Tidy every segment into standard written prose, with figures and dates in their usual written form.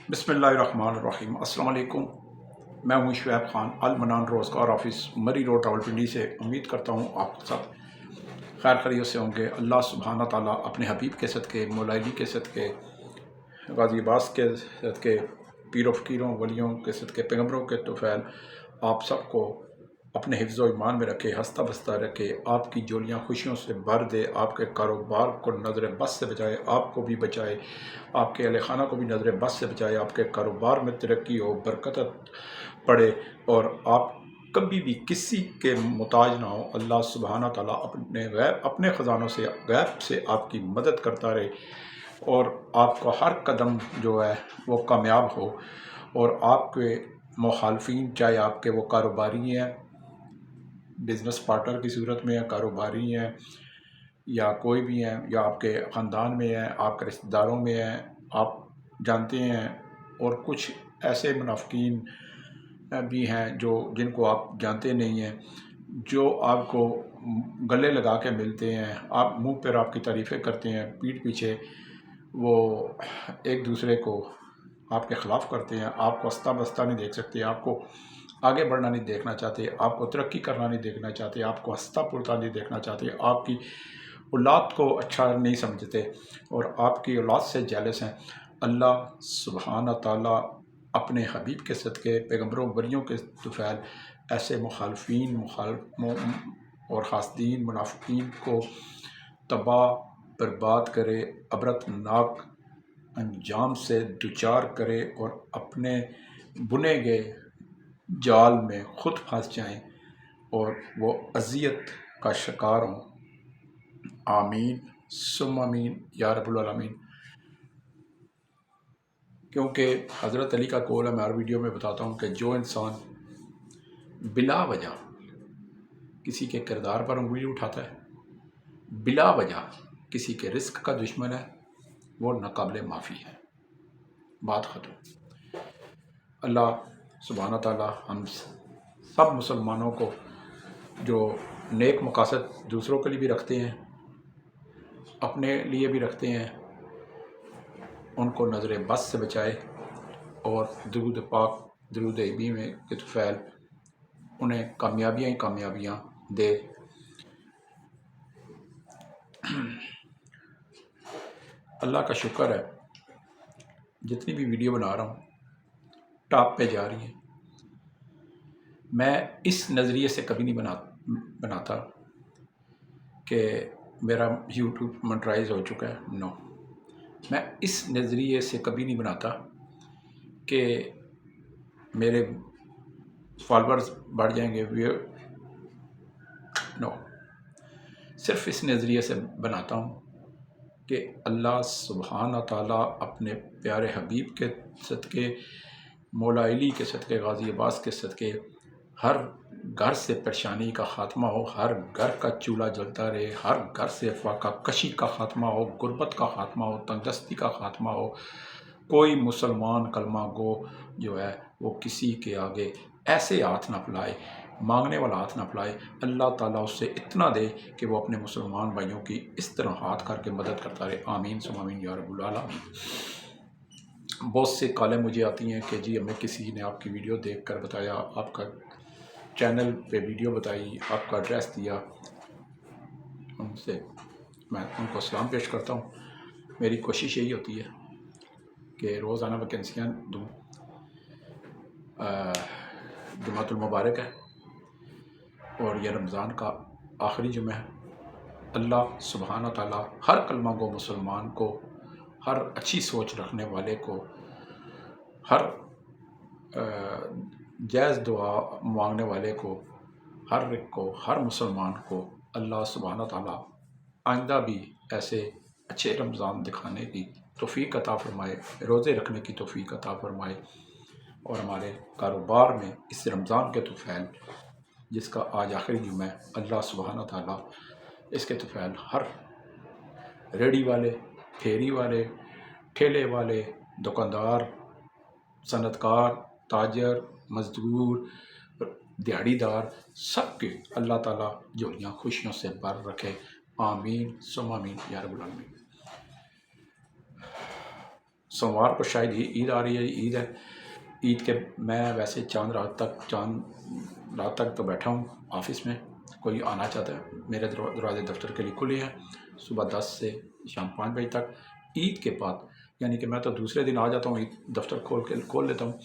बिस्मिल्लाहिर्रहमानिर्रहीम। अस्सलाम वालेकुम। मैं हूँ शुएब ख़ान, अल मनान रोज़गार ऑफिस मरी रोड रावलपिंडी से। उम्मीद करता हूँ आप सब खैर खैरियत से होंगे। अल्लाह सुब्हाना ताला अपने हबीब के सदक़े, मौला अली के सदक़े, गाज़ी अब्बास के सदक़े, पीरों फ़कीरों वलियों के सदक़े, पैगम्बरों के तौफ़ैल आप सबको अपने हिफ्ज़ व ईमान में रखे, हंसता बसता रखे, आपकी झोलियाँ खुशियों से भर दे, आपके कारोबार को नज़र बस से बचाए, आपको भी बचाए, आपके अहले खाना को भी नज़र बस से बचाए, आपके कारोबार में तरक्की हो, बरकत पड़े और आप कभी भी किसी के मुताज ना हो। अल्लाह सुब्हाना ताला अपने ख़जानों से गैब से आपकी मदद करता रहे और आपका हर कदम जो है वो कामयाब हो। और आपके मुखालफिन, चाहे आपके वो कारोबारी हैं, बिज़नेस पार्टनर की सूरत में, कारोबारी हैं या कोई भी हैं, या आपके ख़ानदान में हैं, आपके रिश्तेदारों में हैं, आप जानते हैं, और कुछ ऐसे मुनाफिकीन भी हैं जो जिनको आप जानते नहीं हैं, जो आपको गले लगा के मिलते हैं, आप मुंह पर आपकी तारीफ़ें करते हैं, पीठ पीछे वो एक दूसरे को आपके ख़िलाफ़ करते हैं, आपको हंसता बसता नहीं देख सकते, आपको आगे बढ़ना नहीं देखना चाहते, आपको तरक्की करना नहीं देखना चाहते, आपको हंसता पुरता नहीं देखना चाहते, आपकी औलाद को अच्छा नहीं समझते और आपकी औलाद से जेलस हैं। अल्लाह सुब्हाना ताला अपने हबीब के सदक़े, पैगम्बरों वलियों के तुफ़ैल ऐसे मुखालफीन और हासदीन मुनाफिकीन को तबाह बर्बाद करे, अबरतनाक अंजाम से दुचार करे और अपने बुने गए जाल में खुद फंस जाएं और वो अज़ियत का शिकार हों। आमीन सुम्मा आमीन या रब्बुल आलमीन। क्योंकि हज़रत अली का कौल है, मैं हर वीडियो में बताता हूँ कि जो इंसान बिला वजह किसी के किरदार पर उंगली उठाता है, बिला वजह किसी के रिस्क का दुश्मन है, वो नाकाबिले माफ़ी है। बात ख़त्म। अल्लाह सुब्हाना ताला हम सब मुसलमानों को जो नेक मकासद दूसरों के लिए भी रखते हैं, अपने लिए भी रखते हैं, उनको नज़र बस से बचाए और दुरूद पाक दुरूद नबी में के तुफ़ैल उन्हें कामयाबियाँ ही कामयाबियाँ दे। अल्लाह का शुक्र है, जितनी भी वीडियो बना रहा हूँ टॉप पे जा रही है। मैं इस नज़रिए से कभी नहीं बनाता कि मेरा यूट्यूब मोनेटाइज हो चुका है। नो, मैं इस नज़रिए से कभी नहीं बनाता कि मेरे फॉलोअर्स बढ़ जाएंगे। नो, सिर्फ इस नज़रिए से बनाता हूँ कि अल्लाह सुब्हाना ताला अपने प्यारे हबीब के सदक़े, मौला-अली के सदक़े, गाज़ी अब्बास के सदक़े हर घर से परेशानी का ख़ात्मा हो, हर घर का चूल्हा जलता रहे, हर घर से फाका कशी का ख़ात्मा हो, गुर्बत का ख़ात्मा हो, तंगदस्ती का ख़ात्मा हो। कोई मुसलमान कलमा गो जो है वो किसी के आगे ऐसे हाथ ना फैलाए, मांगने वाला हाथ ना फैलाए। अल्लाह ताला उससे इतना दे कि वो अपने मुसलमान भाइयों की इस तरह हाथ करके मदद करता रहे। आमीन सुम्मा आमीन या रब्बुल आलमीन। बहुत से कॉलें मुझे आती हैं कि जी हमें किसी ने आपकी वीडियो देखकर बताया, आपका चैनल पे वीडियो बताई, आपका एड्रेस दिया। उनसे मैं उनको सलाम पेश करता हूँ। मेरी कोशिश यही होती है कि रोज़ाना वैकेंसियाँ दूँ। जुमातुल मुबारक है और यह रमज़ान का आखिरी जुमा है। अल्लाह सुब्हाना ताला हर कलमा गो मुसलमान को, हर अच्छी सोच रखने वाले को, हर जायज़ दुआ मांगने वाले को, हर एक को, हर मुसलमान को अल्लाह सुब्हाना ताला आइंदा भी ऐसे अच्छे रमज़ान दिखाने की तौफ़ीक अता फ़रमाए, रोज़े रखने की तौफ़ीक अता फ़रमाए और हमारे कारोबार में इस रमज़ान के तुफ़ैल, जिसका आज आखिरी जुमा है, अल्लाह सुब्हाना ताला इसके तुफ़ैल हर रेडी वाले, फेरी वाले, ठेले वाले, दुकानदार, सनतकार, ताजर, मज़दूर, दिहाड़ीदार, सबके अल्लाह ताला झोलियाँ खुशियों से भर रखे। आमीन सुम्मा आमीन या रब्बुल आलमीन। सोमवार को शायद ही ईद आ रही है, ईद है। ईद के मैं वैसे चांद रात तक तो बैठा हूँ ऑफिस में। कोई आना चाहता है, मेरे दरवाजे दफ्तर के लिए खुले हैं सुबह 10 से शाम 5 बजे तक। ईद के बाद यानी कि मैं तो दूसरे दिन आ जाता हूँ, दफ्तर खोल लेता हूँ।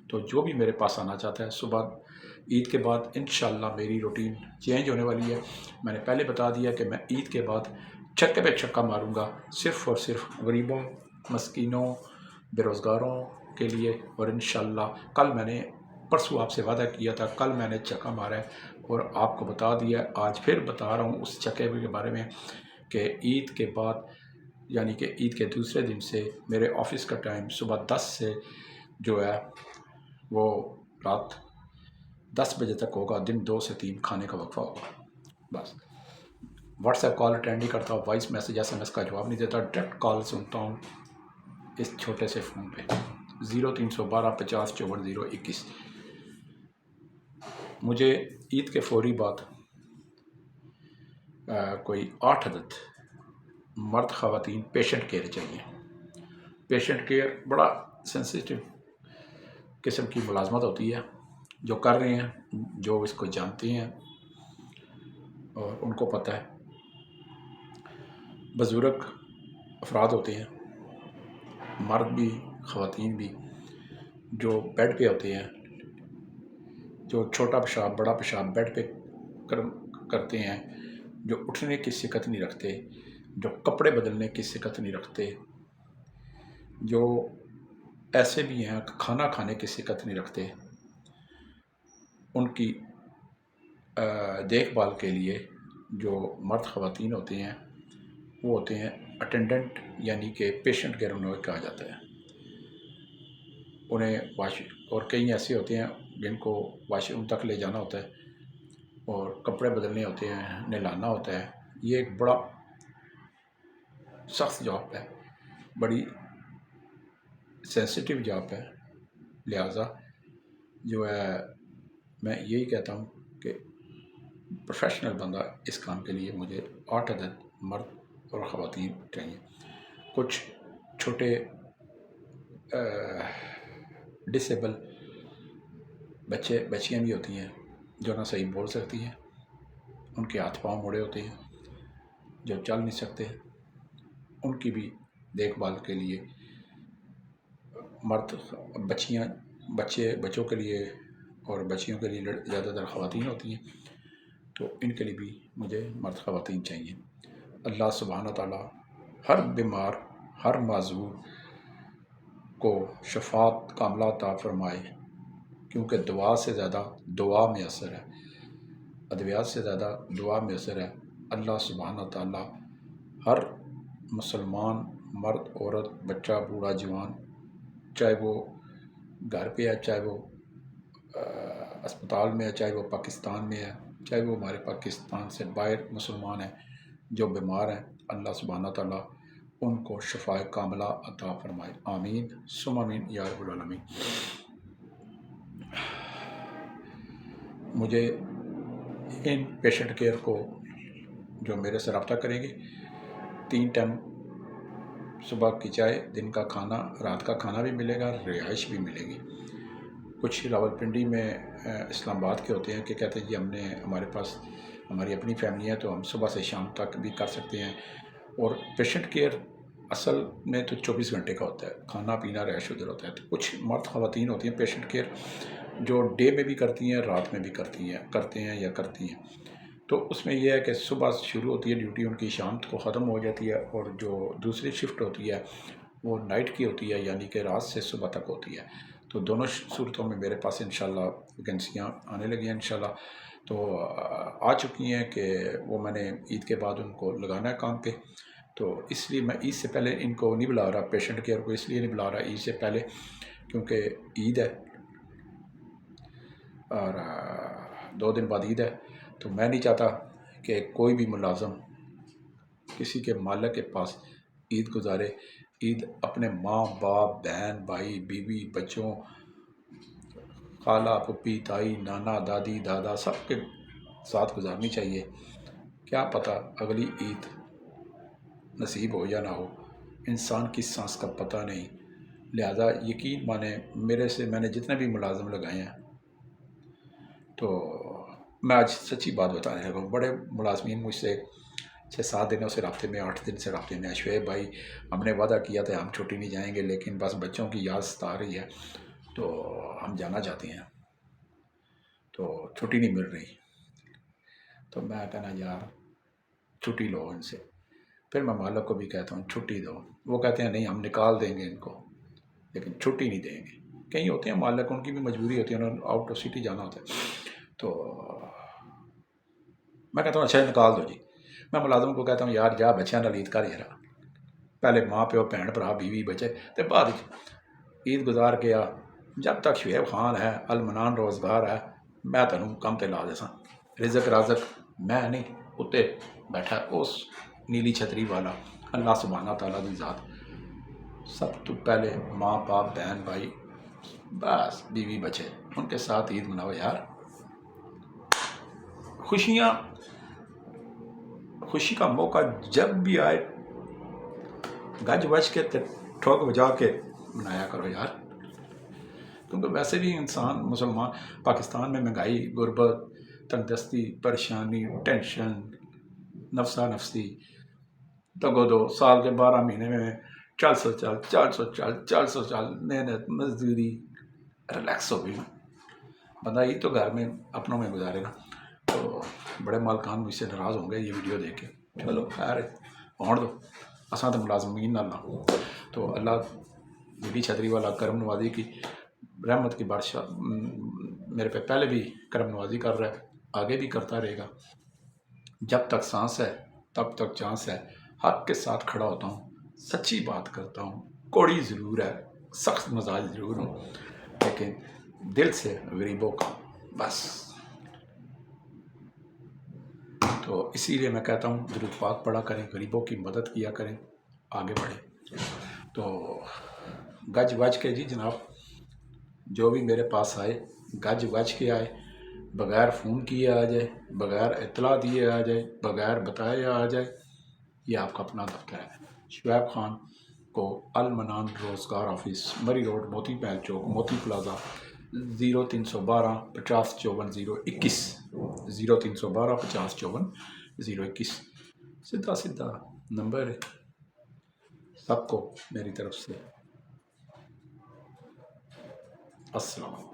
तो जो भी मेरे पास आना चाहता है सुबह ईद के बाद इंशाल्लाह मेरी रूटीन चेंज होने वाली है। मैंने पहले बता दिया कि मैं ईद के बाद छक्के पे छक्का मारूंगा, सिर्फ़ और सिर्फ गरीबों, मस्कीनों, बेरोज़गारों के लिए। और इंशाल्लाह कल मैंने परसों आपसे वादा किया था, कल मैंने छक्का मारा है और आपको बता दिया, आज फिर बता रहा हूँ उस छक्के के बारे में कि ईद के बाद यानी कि ईद के दूसरे दिन से मेरे ऑफिस का टाइम सुबह 10 से जो है वो रात 10 बजे तक होगा। दिन 2 से 3 खाने का वक्फा होगा। बस व्हाट्सएप कॉल अटेंड नहीं करता, वॉइस मैसेज SMS का जवाब नहीं देता, डायरेक्ट कॉल सुनता हूँ इस छोटे से फ़ोन पे 0312 50 54 021। मुझे ईद के फौरी बाद कोई 8 अदद मर्द ख़वातीन पेशेंट केयर चाहिए। पेशेंट केयर बड़ा सेंसिटिव किस्म की मुलाजमत होती है। जो कर रहे हैं, जो इसको जानते हैं और उनको पता है। बुज़ुर्ग अफराद होते हैं, मर्द भी ख़वातीन भी, जो बेड पे होते हैं, जो छोटा पेशाब बड़ा पेशाब बेड पे करते हैं, जो उठने की सिकत नहीं रखते, जो कपड़े बदलने की सिकत नहीं रखते, जो ऐसे भी हैं खाना खाने की सिकत नहीं रखते, उनकी देखभाल के लिए जो मर्द ख़वातीन होते हैं वो होते हैं अटेंडेंट, यानी कि पेशेंट केयर उन्हें कहा जाता है। उन्हें और कई ऐसे होते हैं जिनको वाशरूम तक ले जाना होता है और कपड़े बदलने होते हैं, नहलाना होता है। ये एक बड़ा सख्त जॉब है, बड़ी सेंसिटिव जॉब है। लिहाजा जो है मैं यही कहता हूँ कि प्रोफेशनल बंदा इस काम के लिए मुझे 8 अदद मर्द और ख़वातीन चाहिए। कुछ छोटे डिसेबल बच्चियाँ भी होती हैं जो ना सही बोल सकती हैं, उनके हाथ पांव मुड़े होते हैं, जो चल नहीं सकते, उनकी भी देखभाल के लिए मर्द बच्चों के लिए और बच्चियों के लिए ज़्यादातर ख़वातीन होती हैं। तो इनके लिए भी मुझे मर्द ख़वातीन चाहिए। अल्लाह सुब्हान तआला हर बीमार, हर माज़ूर को शफ़ात कामिला अता फ़रमाए, क्योंकि दुआ से ज़्यादा दुआ में असर है, अद्वियात से ज़्यादा दुआ में असर है। अल्लाह सुब्हान तआला हर मुसलमान मर्द, औरत, बच्चा, बूढ़ा, जवान, चाहे वो घर पे है, चाहे वो अस्पताल में है, चाहे वो पाकिस्तान में है, चाहे वो हमारे पाकिस्तान से बाहर मुसलमान हैं, जो बीमार हैं, अल्लाह सुब्हान तआला उनको शफ़ाए कामिला अता फ़रमाए। आमीन सुम्मा आमीन या रब्बल आलमीन। मुझे इन पेशेंट केयर को जो मेरे से रब्ता करेंगे, 3 टाइम सुबह की चाय, दिन का खाना, रात का खाना भी मिलेगा, रिहाइश भी मिलेगी। कुछ रावलपिंडी में इस्लामाबाद के होते हैं कि कहते हैं जी हमारे पास हमारी अपनी फैमिली है तो हम सुबह से शाम तक भी कर सकते हैं। और पेशेंट केयर असल में तो 24 घंटे का होता है, खाना पीना रैश उधर होता है। तो कुछ मर्द ख़वातीन होती हैं पेशेंट केयर जो डे में भी करती हैं, रात में भी करती हैं। तो उसमें यह है कि सुबह शुरू होती है ड्यूटी उनकी, शाम को ख़त्म हो जाती है। और जो दूसरी शिफ्ट होती है वो नाइट की होती है, यानी कि रात से सुबह तक होती है। तो दोनों सूरतों में मेरे पास इंशाल्लाह वैकेंसियाँ आने लगी हैं इंशाल्लाह। तो आ चुकी हैं कि वो मैंने ईद के बाद उनको लगाना है काम पे। तो इसलिए मैं ईद से पहले इनको नहीं बुला रहा, पेशेंट केयर को इसलिए नहीं बुला रहा ईद से पहले क्योंकि ईद है और 2 दिन बाद ईद है। तो मैं नहीं चाहता कि कोई भी मुलाज़म किसी के मालिक के पास ईद गुजारे। ईद अपने माँ बाप, बहन भाई, बीवी, बच्चों, खाला फूफी, ताई, नाना, दादी, दादा सबके साथ गुजारनी चाहिए। क्या पता अगली ईद नसीब हो या ना हो, इंसान की सांस का पता नहीं। لہذا یقین مانیں میرے سے میں نے جتنے بھی ملازم لگائے ہیں، تو میں آج سچی بات بتانے لگا ہوں، بڑے ملازمین مجھ سے 6-7 دنوں سے رابطے میں، 8 دن سے رابطے میں، شعیب بھائی ہم نے وعدہ کیا تھا ہم چھٹی نہیں جائیں گے، لیکن بس بچوں کی یاد ستا رہی ہے تو ہم جانا چاہتے ہیں، تو چھٹی نہیں مل رہی۔ تو میں کہنا یار چھٹی لو ان سے، پھر میں مالک کو بھی کہتا ہوں چھٹی دو، وہ کہتے ہیں نہیں ہم نکال دیں گے ان کو، لیکن چھٹی نہیں دیں گے۔ کہیں ہوتے ہیں مالک، ان کی بھی مجبوری ہوتی ہے، انہوں نے آؤٹ آف سٹی جانا ہوتا ہے، تو میں کہتا ہوں اچھا نکال دو جی۔ میں ملازم کو کہتا ہوں یار جا بچیاں نال عید کر یار، پہلے ماں پیو بھن بھرا بیوی بچے تے بعد عید گزار کے آ، جب تک شعیب خان ہے، المنان روزگار ہے، میں تینوں کم تے لا دے ساں، رزق رازق میں نہیں، اتنے بیٹھا اس نیلی چھتری والا اللہ سبحانہ تعالیٰ دی ذات، سب تو پہلے ماں باپ بہن بھائی بس بیوی بچے ان کے ساتھ عید مناؤ یار۔ خوشی کا موقع جب بھی آئے گج بج کے ٹھوک بجا کے منایا کرو یار، کیونکہ ویسے بھی انسان مسلمان پاکستان میں مہنگائی، غربت، تندرستی، پریشانی، ٹینشن، نفسا نفسی، دگو دو، سال کے 12 مہینے میں 400 چل 400 چل محنت مزدوری، ریلیکس ہو گئی بندہ ہی تو گھر میں اپنوں میں گزارے گا۔ تو بڑے مالکان مجھ سے ناراض ہوں گے یہ ویڈیو دیکھ کے، چلو خیر ہونے دو، اساں تو ملازمین نہ تو اللہ میری چھتری والا کرم نوازی کی رحمت کی بادشاہ میرے پہ پہلے بھی کرم نوازی کر رہا ہے، آگے بھی کرتا رہے گا۔ جب تک سانس ہے تب تک چانس ہے، حق کے ساتھ کھڑا ہوتا ہوں، سچی بات کرتا ہوں، کوڑی ضرور ہے، سخت مزاج ضرور ہوں، لیکن دل سے غریبوں کا بس۔ تو اسی لیے میں کہتا ہوں درود پاک پڑھا کریں، غریبوں کی مدد کیا کریں، آگے بڑھیں۔ تو گج وج کے جی جناب جو بھی میرے پاس آئے گج وج کے آئے، بغیر فون کیے آ جائے، بغیر اطلاع دیے آ جائے، بغیر بتائے آ جائے، یہ آپ کا اپنا دفتر ہے۔ شعیب خان کو المنان روزگار آفس، مری روڈ، موتی محل چوک، موتی پلازا، 0312 50 54 021 0312 50 54 021 سیدھا سیدھا نمبر ہے۔ سب کو میری طرف سے السلام علیکم۔